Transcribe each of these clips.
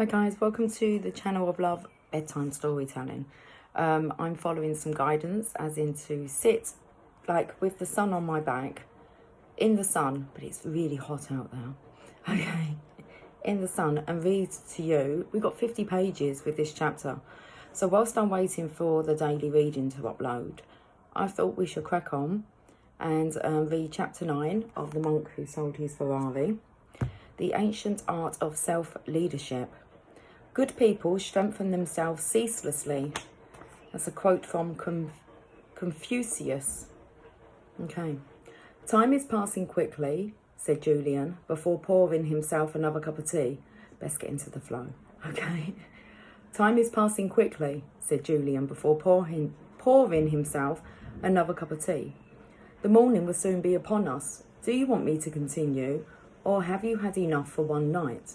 Hi guys, welcome to the channel of Love Bedtime Storytelling. I'm following some guidance as in to sit like with the sun on my back, in the sun, but it's really hot out there, okay, in the sun, and read to you. We've got 50 pages with this chapter, so whilst I'm waiting for the daily reading to upload, I thought we should crack on and read chapter 9 of The Monk Who Sold His Ferrari. The Ancient Art of Self-Leadership. Good people strengthen themselves ceaselessly. That's a quote from Confucius. Okay. Time is passing quickly, said Julian, before pouring himself another cup of tea. Best get into the flow. Okay. Time is passing quickly, said Julian, before pouring himself another cup of tea. The morning will soon be upon us. Do you want me to continue, or have you had enough for one night?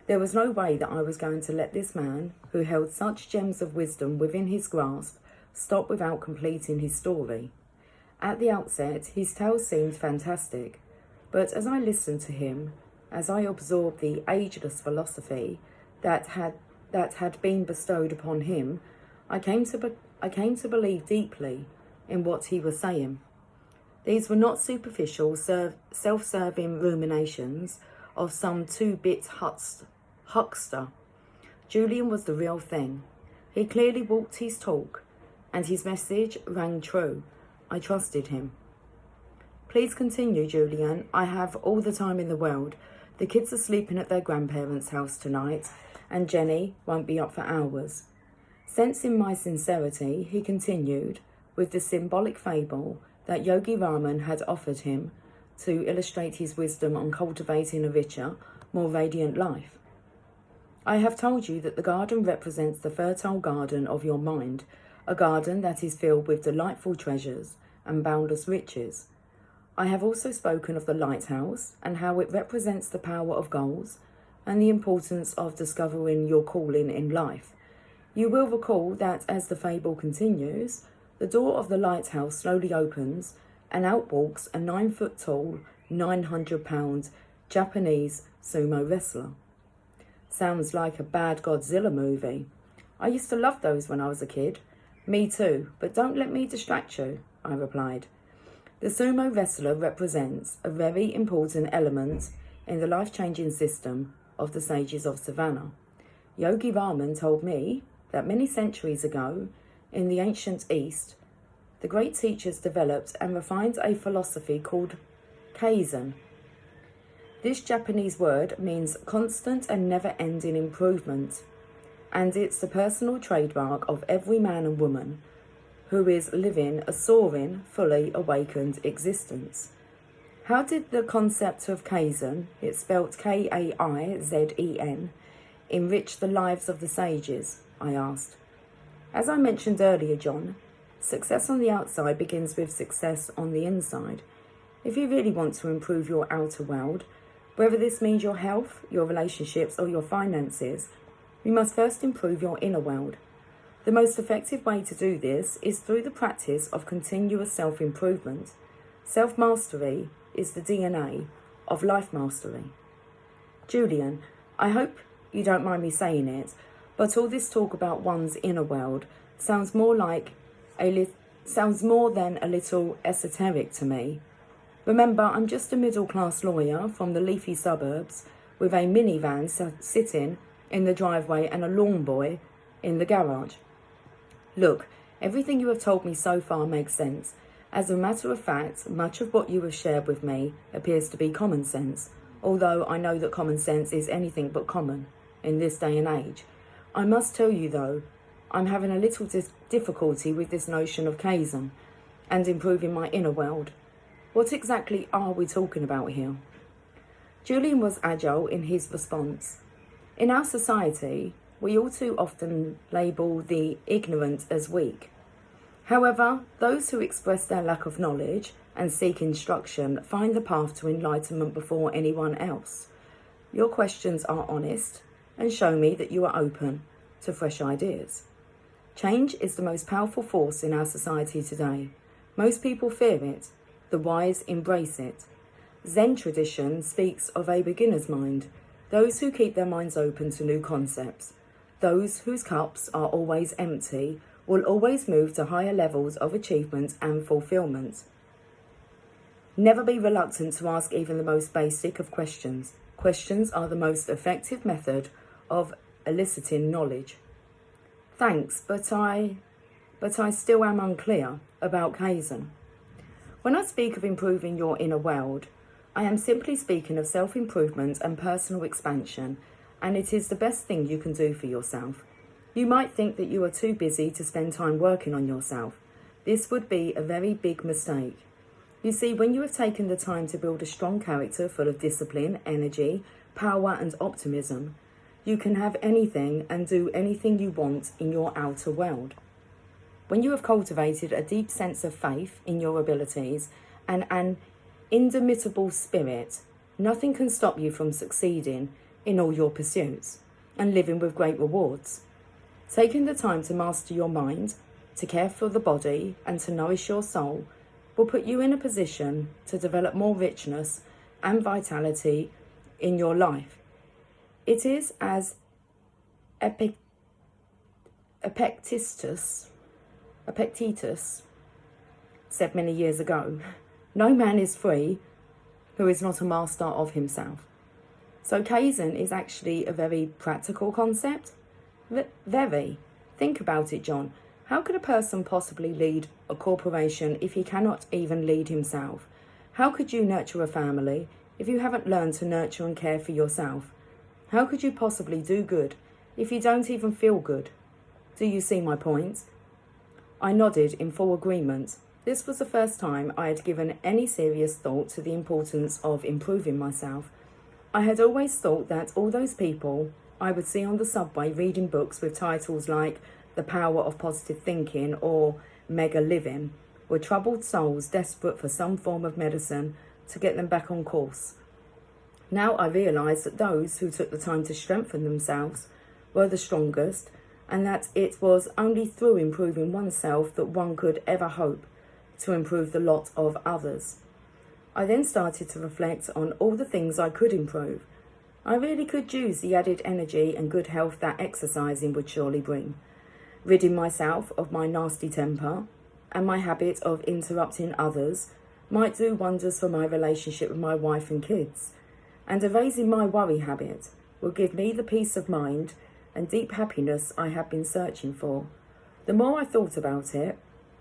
There was no way that I was going to let this man, who held such gems of wisdom within his grasp, stop without completing his story. At the outset, his tale seemed fantastic, but as I listened to him, as I absorbed the ageless philosophy that had been bestowed upon him, I came to believe deeply in what he was saying. These were not superficial, self-serving ruminations of some two-bit huckster. Julian was the real thing. He clearly walked his talk, and his message rang true. I trusted him. Please continue, Julian. I have all the time in the world. The kids are sleeping at their grandparents' house tonight, and Jenny won't be up for hours. Sensing my sincerity, he continued with the symbolic fable that Yogi Raman had offered him to illustrate his wisdom on cultivating a richer, more radiant life. I have told you that the garden represents the fertile garden of your mind, a garden that is filled with delightful treasures and boundless riches. I have also spoken of the lighthouse and how it represents the power of goals and the importance of discovering your calling in life. You will recall that as the fable continues, the door of the lighthouse slowly opens and out walks a 9-foot-tall, 900-pound Japanese sumo wrestler. Sounds like a bad Godzilla movie. I used to love those when I was a kid. Me too, but don't let me distract you, I replied. The sumo wrestler represents a very important element in the life-changing system of the sages of Savannah. Yogi Raman told me that many centuries ago, in the ancient East, the great teachers developed and refined a philosophy called Kaizen. This Japanese word means constant and never-ending improvement, and it's the personal trademark of every man and woman who is living a soaring, fully awakened existence. How did the concept of Kaizen, it's spelled Kaizen, enrich the lives of the sages? I asked. As I mentioned earlier, John, success on the outside begins with success on the inside. If you really want to improve your outer world, whether this means your health, your relationships, or your finances, you must first improve your inner world. The most effective way to do this is through the practice of continuous self-improvement. Self-mastery is the DNA of life mastery. Julian, I hope you don't mind me saying it, but all this talk about one's inner world sounds more than a little esoteric to me. Remember, I'm just a middle-class lawyer from the leafy suburbs with a minivan sitting in the driveway and a lawn boy in the garage. Look, everything you have told me so far makes sense. As a matter of fact, much of what you have shared with me appears to be common sense, although I know that common sense is anything but common in this day and age. I must tell you, though, I'm having a little difficulty with this notion of Kaizen and improving my inner world. What exactly are we talking about here? Julian was agile in his response. In our society, we all too often label the ignorant as weak. However, those who express their lack of knowledge and seek instruction find the path to enlightenment before anyone else. Your questions are honest and show me that you are open to fresh ideas. Change is the most powerful force in our society today. Most people fear it. The wise embrace it. Zen tradition speaks of a beginner's mind, those who keep their minds open to new concepts, those whose cups are always empty, will always move to higher levels of achievement and fulfillment. Never be reluctant to ask even the most basic of questions. Questions are the most effective method of eliciting knowledge. Thanks, but I still am unclear about Kaizen. When I speak of improving your inner world, I am simply speaking of self-improvement and personal expansion, and it is the best thing you can do for yourself. You might think that you are too busy to spend time working on yourself. This would be a very big mistake. You see, when you have taken the time to build a strong character full of discipline, energy, power and optimism, you can have anything and do anything you want in your outer world. When you have cultivated a deep sense of faith in your abilities and an indomitable spirit, nothing can stop you from succeeding in all your pursuits and living with great rewards. Taking the time to master your mind, to care for the body and to nourish your soul will put you in a position to develop more richness and vitality in your life. It is as Epictetus said many years ago, no man is free who is not a master of himself. So Kaizen is actually a very practical concept. Very. Think about it, John. How could a person possibly lead a corporation if he cannot even lead himself? How could you nurture a family if you haven't learned to nurture and care for yourself? How could you possibly do good if you don't even feel good? Do you see my point? I nodded in full agreement. This was the first time I had given any serious thought to the importance of improving myself. I had always thought that all those people I would see on the subway reading books with titles like The Power of Positive Thinking or Mega Living were troubled souls desperate for some form of medicine to get them back on course. Now I realised that those who took the time to strengthen themselves were the strongest, and that it was only through improving oneself that one could ever hope to improve the lot of others. I then started to reflect on all the things I could improve. I really could use the added energy and good health that exercising would surely bring. Ridding myself of my nasty temper and my habit of interrupting others might do wonders for my relationship with my wife and kids. And erasing my worry habit will give me the peace of mind and deep happiness I have been searching for. The more I thought about it,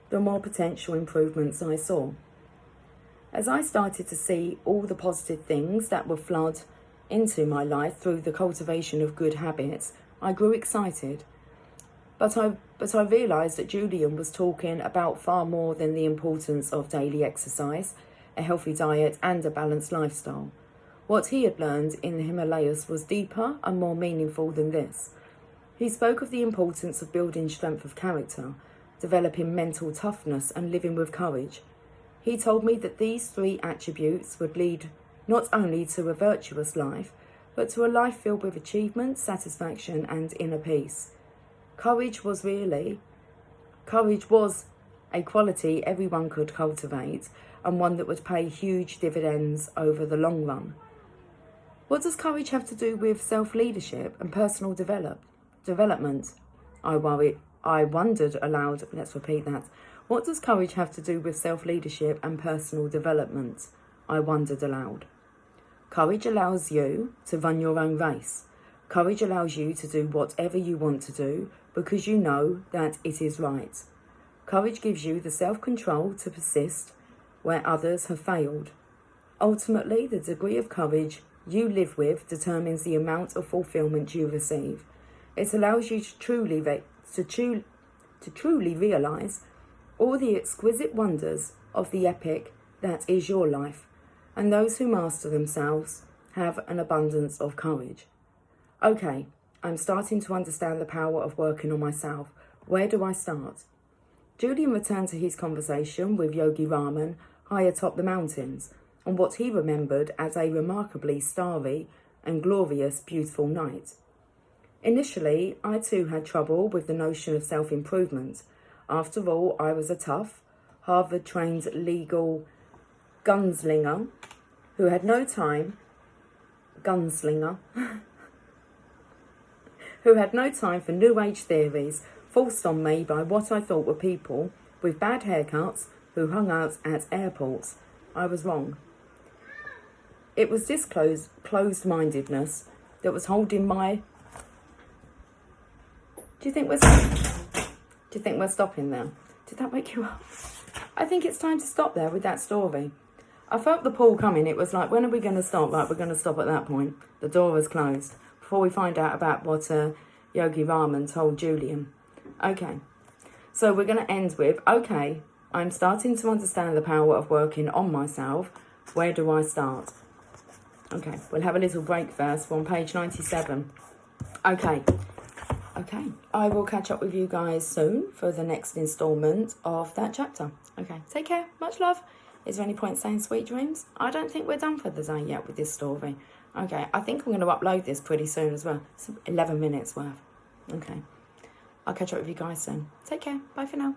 the more potential improvements I saw. As I started to see all the positive things that would flood into my life through the cultivation of good habits, I grew excited. But I realised that Julian was talking about far more than the importance of daily exercise, a healthy diet and a balanced lifestyle. What he had learned in the Himalayas was deeper and more meaningful than this. He spoke of the importance of building strength of character, developing mental toughness and living with courage. He told me that these three attributes would lead not only to a virtuous life, but to a life filled with achievement, satisfaction and inner peace. Courage was a quality everyone could cultivate and one that would pay huge dividends over the long run. What does courage have to do with self-leadership and personal development? I wondered aloud. Let's repeat that. What does courage have to do with self-leadership and personal development? I wondered aloud. Courage allows you to run your own race. Courage allows you to do whatever you want to do because you know that it is right. Courage gives you the self-control to persist where others have failed. Ultimately, the degree of courage you live with determines the amount of fulfillment you receive. It allows you to truly realise all the exquisite wonders of the epic that is your life, and those who master themselves have an abundance of courage. Okay, I'm starting to understand the power of working on myself. Where do I start? Julian returned to his conversation with Yogi Raman high atop the mountains on what he remembered as a remarkably starry and glorious, beautiful night. Initially, I too had trouble with the notion of self-improvement. After all, I was a tough, Harvard-trained legal gunslinger who had no time gunslinger who had no time for New Age theories forced on me by what I thought were people with bad haircuts who hung out at airports. I was wrong. It was this closed-mindedness that was holding my... Do you think we're stopping there? Did that wake you up? I think it's time to stop there with that story. I felt the pull coming. It was like, when are we going to stop? Like, we're going to stop at that point. The door was closed. Before we find out about what Yogi Raman told Julian. Okay. So we're going to end with, okay, I'm starting to understand the power of working on myself. Where do I start? Okay, we'll have a little break first. We're on page 97. Okay. I will catch up with you guys soon for the next instalment of that chapter. Okay, take care. Much love. Is there any point saying sweet dreams? I don't think we're done for the day yet with this story. Okay, I think I'm going to upload this pretty soon as well. It's 11 minutes worth. Okay. I'll catch up with you guys soon. Take care. Bye for now.